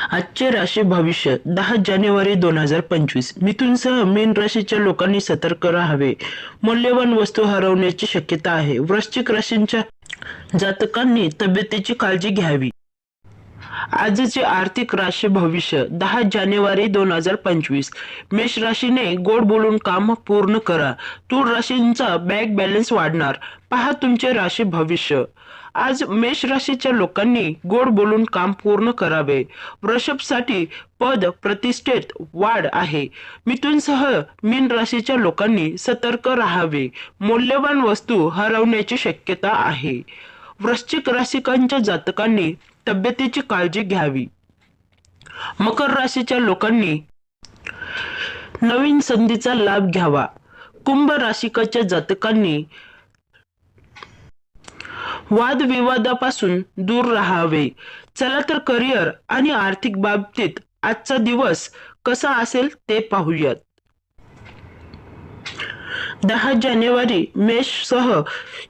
आजचे राशी भविष्य 10 जानेवारी 2025 मिथुनसह मीन राशीच्या लोकांनी सतर्क राहावे. मौल्यवान वस्तू हरवण्याची शक्यता आहे. वृश्चिक राशीच्या जातकांनी तब्येतीची काळजी घ्यावी. आजचे आर्थिक राशी भविष्य 10 जानेवारी 2025 मेष राशीने गोड बोलून काम पूर्ण करा. तूळ राशींचा बँक बॅलन्स वाढणार. पहा तुमचे राशी भविष्य. आज मेष राशीच्या लोकांनी गोड बोलून काम पूर्ण करावे. वृषभसाठी पद प्रतिष्ठेत वाढ आहे. मिथुनसह मीन राशीच्या लोकांनी सतर्क राहावे. मौल्यवान वस्तू हरवण्याची शक्यता आहे. वृश्चिक राशिकांच्या जातकांनी तब्येतीची काळजी घ्यावी. मकर राशीच्या लोकांनी नवीन संधीचा लाभ घ्यावा. कुंभ राशिकाच्या जातकांनी वादविवादापासून दूर राहावे. चला तर करिअर आणि आर्थिक बाबतीत आजचा दिवस कसा असेल ते पाहूयात. 10 जानेवारी मेष सह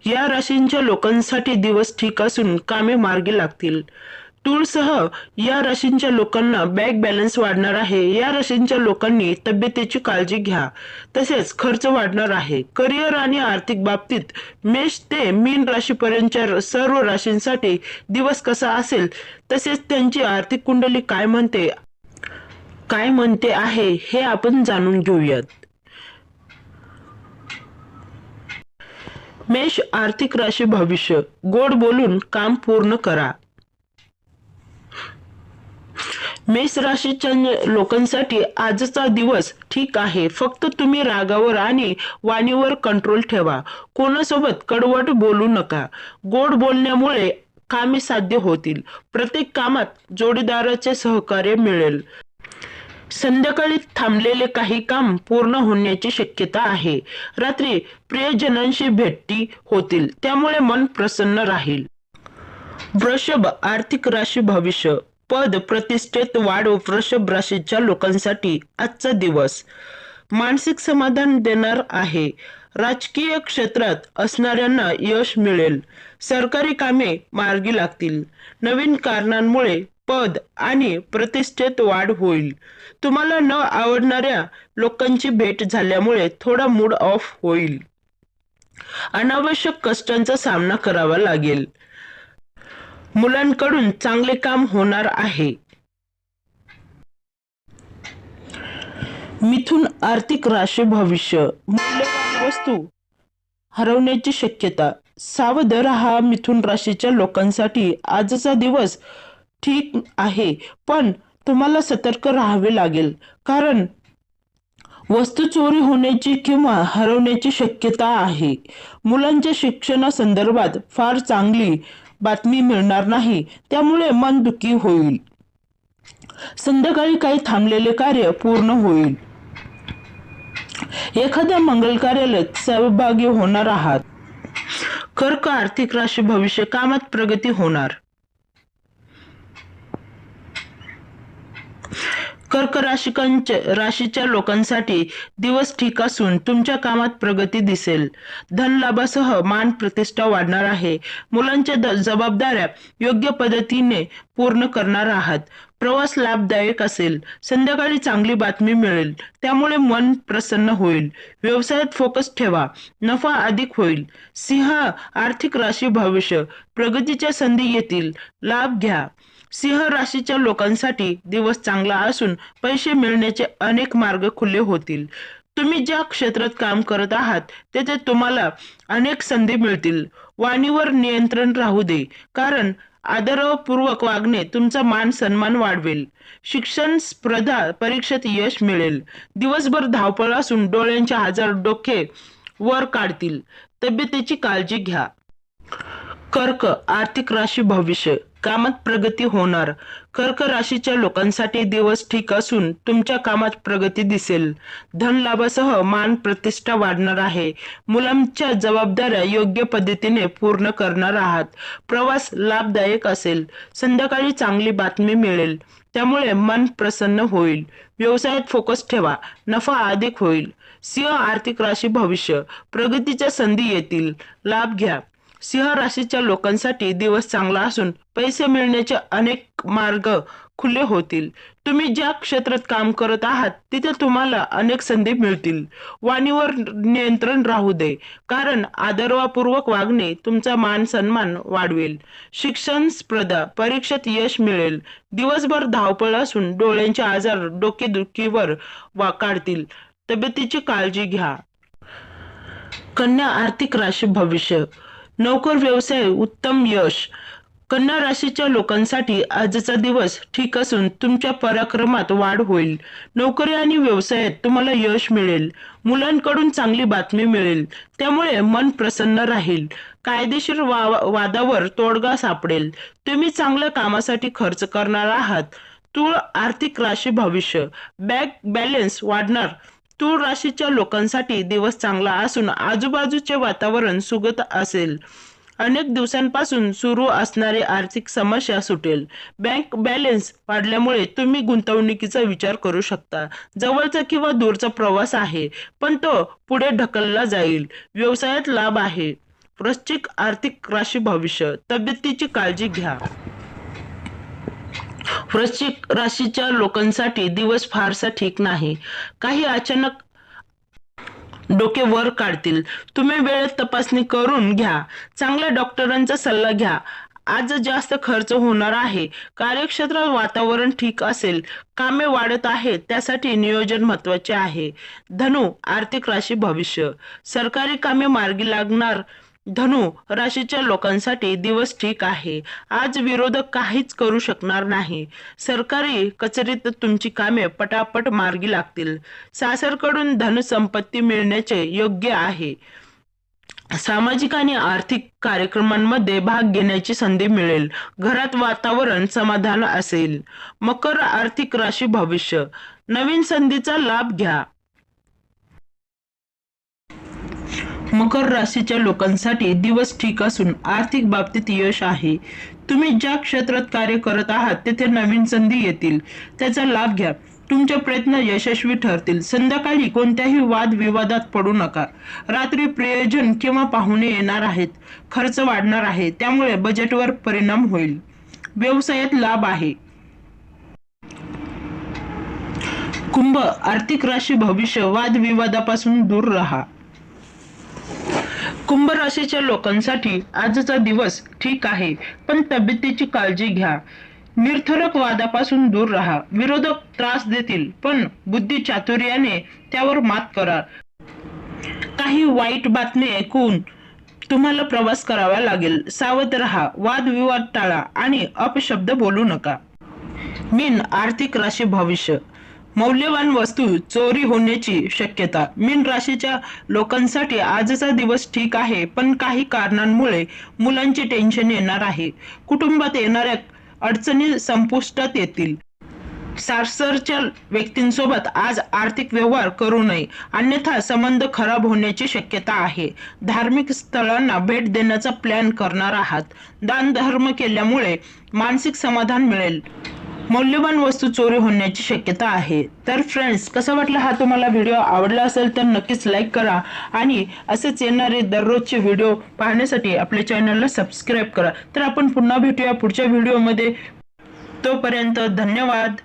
या राशींच्या लोकांसाठी दिवस ठीक असून कामे मार्गी लागतील. तुळसह या राशींच्या लोकांना बँक बॅलन्स वाढणार आहे. या राशींच्या लोकांनी तब्येतीची काळजी घ्या. तसेच खर्च वाढणार आहे. करिअर आणि आर्थिक बाबतीत मेष ते मीन राशीपर्यंतच्या सर्व राशींसाठी दिवस कसा असेल तसेच त्यांची आर्थिक कुंडली काय म्हणते आहे हे आपण जाणून घेऊयात. मेष आर्थिक राशी भविष्य. गोड बोलून काम पूर्ण करा. मेष राशीच्या लोकांसाठी आजचा दिवस ठीक आहे. फक्त तुम्ही रागावर आणि वाणीवर कंट्रोल ठेवा. कोणासोबत कडवट बोलू नका. गोड बोलण्यामुळे कामे साध्य होतील. प्रत्येक कामात जोडीदाराचे सहकार्य मिळेल. संध्याकाळी थांबलेले काही काम पूर्ण होण्याची शक्यता आहे. रात्री प्रियजनांशी भेटी होतील, त्यामुळे मन प्रसन्न राहील. वृषभ आर्थिक राशी भविष्य. पद प्रतिष्ठेत वाढ. वृषभ राशीच्या लोकांसाठी आजचा दिवस मानसिक समाधान देणार आहे. राजकीय क्षेत्रात असणाऱ्यांना यश मिळेल. सरकारी कामे मार्गी लागतील. नवीन कारणांमुळे पद आणि प्रतिष्ठेत वाढ होईल. तुम्हाला न आवडणाऱ्या लोकांची भेट झाल्यामुळे थोडा मूड ऑफ होईल. अनावश्यक कष्टांचा सामना करावा लागेल. मुलांकडून चांगले काम होणार आहे. मिथुन आर्थिक राशी भविष्य. मौल्यवान वस्तू हरवण्याची शक्यता. सावध राहा. मिथुन राशीच्या लोकांसाठी आजचा दिवस ठीक आहे, पण तुम्हाला सतर्क राहावे लागेल, कारण वस्तू चोरी होण्याची किंवा हरवण्याची शक्यता आहे. मुलांच्या शिक्षणासंदर्भात फार चांगली बातमी मिळणार नाही, त्यामुळे मन दुखी होईल. संध्याकाळी काही थांबलेले कार्य पूर्ण होईल. एखाद्या मंगल कार्यालयात सहभागी होणार आहात. कर्क आर्थिक राशी भविष्य. कामात प्रगती होणार. कर्क राशीच्या लोकांसाठी दिवस ठीक असून तुमच्या कामात प्रगती दिसेल. धन लाभासह मान प्रतिष्ठा वाढणार आहे. मुलांच्या जबाबदाऱ्या योग्य पद्धतीने पूर्ण करणार आहात. प्रवास लाभदायक असेल. संध्याकाळी चांगली बातमी मिळेल, त्यामुळे मन प्रसन्न होईल. व्यवसायात फोकस ठेवा. नफा अधिक होईल. सिंह आर्थिक राशी भविष्य. प्रगतीच्या संधी येतील, लाभ घ्या. सिंह राशीच्या लोकांसाठी दिवस चांगला असून पैसे मिळण्याचे अनेक मार्ग खुले होतील. तुम्ही ज्या क्षेत्रात काम करत आहात तेथे तुम्हाला अनेक संधी मिळतील. वाणीवर नियंत्रण राहू दे, कारण आदरपूर्वक वागणे तुमचा मान सन्मान वाढवेल. शिक्षण स्पर्धा परीक्षेत यश मिळेल. दिवसभर धावपळ असून डोळ्यांचे आजार डोके वर काढतील. तब्येतीची काळजी घ्या. कर्क आर्थिक राशी भविष्य. कामात प्रगती होणार. कर्क राशीच्या लोकांसाठी दिवस ठीक असून तुमच्या कामात प्रगती दिसेल. धन लाभासह मान प्रतिष्ठा वाढणार आहे. मुलांच्या जबाबदाऱ्या योग्य पद्धतीने पूर्ण करणार आहात. प्रवास लाभदायक असेल. संध्याकाळी चांगली बातमी मिळेल, त्यामुळे मन प्रसन्न होईल. व्यवसायात फोकस ठेवा. नफा अधिक होईल. सिंह आर्थिक राशी भविष्य. प्रगतीच्या संधी येतील, लाभ घ्या. सिंह राशीच्या लोकांसाठी दिवस चांगला असून पैसे मिळण्याचे अनेक मार्ग खुले होतील. तुम्ही ज्या क्षेत्रात काम करत आहात तिथे तुम्हाला अनेक संधी मिळतील. वाणीवर नियंत्रण राहू दे, कारण आदरपूर्वक वागणे तुमचा मान सन्मान वाढवेल. शिक्षण स्पर्धा परीक्षेत यश मिळेल. दिवसभर धावपळ असून डोळ्यांचे आजार डोकेदुखीवर काढतील. तब्येतीची काळजी घ्या. कन्या आर्थिक राशी भविष्य. नोकर व्यवसाय उत्तम यश. कन्या राशीच्या लोकांसाठी आजचा दिवस ठीक असून तुमच्या पराक्रमात वाढ होईल. नोकरी आणि व्यवसायात तुम्हाला यश मिळेल. मुलांकडून चांगली बातमी मिळेल, त्यामुळे मन प्रसन्न राहील. कायदेशीर वादावर तोडगा सापडेल. तुम्ही चांगल्या कामासाठी खर्च करणार आहात. तूळ आर्थिक राशी भविष्य. बँक बॅलन्स वाढणार. तूळ राशीच्या लोकांसाठी दिवस चांगला असून आजूबाजूचे वातावरण सुगत असेल. अनेक दिवसांपासून सुरू असणारी आर्थिक समस्या सुटेल. बँक बॅलन्स वाढल्यामुळे तुम्ही गुंतवणुकीचा विचार करू शकता. जवळचा किंवा दूरचा प्रवास आहे, पण तो पुढे ढकलला जाईल. व्यवसायात लाभ आहे. वृश्चिक आर्थिक राशी भविष्य. तब्येतीची काळजी घ्या. वृश्चिक राशीच्या लोकांसाठी दिवस फारसा ठीक नाही. काही अचानक डोके वर काढतील. तुम्ही वेळेत तपासणी करून घ्या. चांगल्या डॉक्टरांचा सल्ला घ्या. आज जास्त खर्च होणार आहे. कार्यक्षेत्रात वातावरण ठीक असेल. कामे वाढत आहेत, त्यासाठी नियोजन महत्वाचे आहे. धनु आर्थिक राशी भविष्य. सरकारी कामे मार्गी लागणार. धनु राशीच्या लोकांसाठी दिवस ठीक आहे. आज विरोधक काहीच करू शकणार नाही. सरकारी कचेरीत तुमची कामे पटापट मार्गी लागतील. सासरकडून धनसंपत्ती मिळण्याचे योग्य आहे. सामाजिक आणि आर्थिक कार्यक्रमांमध्ये भाग घेण्याची संधी मिळेल. घरात वातावरण समाधान असेल. मकर आर्थिक राशी भविष्य. नवीन संधीचा लाभ घ्या. मकर राशीच्या लोकांसाठी दिवस ठीक असून आर्थिक बाबतीत यश आहे. तुम्ही ज्या क्षेत्रात कार्य करत आहात तेथे नवीन संधी येतील, त्याचा लाभ घ्या. तुमचे प्रयत्न यशस्वी ठरतील. संध्याकाळी कोणत्याही वाद विवादात पडू नका. रात्री प्रियजन किंवा पाहुणे येणार आहेत. खर्च वाढणार आहे, त्यामुळे बजेटवर परिणाम होईल. व्यवसायात लाभ आहे. कुंभ आर्थिक राशी भविष्य. वाद विवादापासून दूर राहा. कुंभ राशीच्या लोकांसाठी आजचा दिवस ठीक आहे, पण तब्येतीची काळजी घ्या. निरर्थक वादापासून दूर राहा. विरोधक त्रास देतील, पण बुद्धी चातुर्याने त्यावर मात करा. काही वाईट बातमी ऐकून तुम्हाला प्रवास करावा लागेल. सावध राहा. वादविवाद टाळा आणि अपशब्द बोलू नका. मीन आर्थिक राशी भविष्य. मौल्यवान वस्तू चोरी होण्याची शक्यता. मीन राशीच्या लोकांसाठी आजचा दिवस ठीक आहे, पण काही कारणांमुळे मुलांचे टेन्शन येणार आहे. कुटुंबात येणाऱ्या अडचणी संपुष्टात येतील. सासरच्या व्यक्तींसोबत आज आर्थिक व्यवहार करू नये, अन्यथा संबंध खराब होण्याची शक्यता आहे. धार्मिक स्थळांना भेट देण्याचा प्लॅन करणार आहात. दान धर्म केल्यामुळे मानसिक समाधान मिळेल. मौल्यवान वस्तू चोरी होण्याची शक्यता आहे. तर फ्रेंड्स, कसा वाटला हा तुम्हाला व्हिडिओ? आवडला असेल तर नक्कीच लाईक करा आणि असेच येणारे दररोजचे व्हिडिओ पाहण्यासाठी आपल्या चॅनलला सबस्क्राईब करा. तर आपण पुन्हा भेटूया पुढच्या व्हिडिओमध्ये. तोपर्यंत धन्यवाद.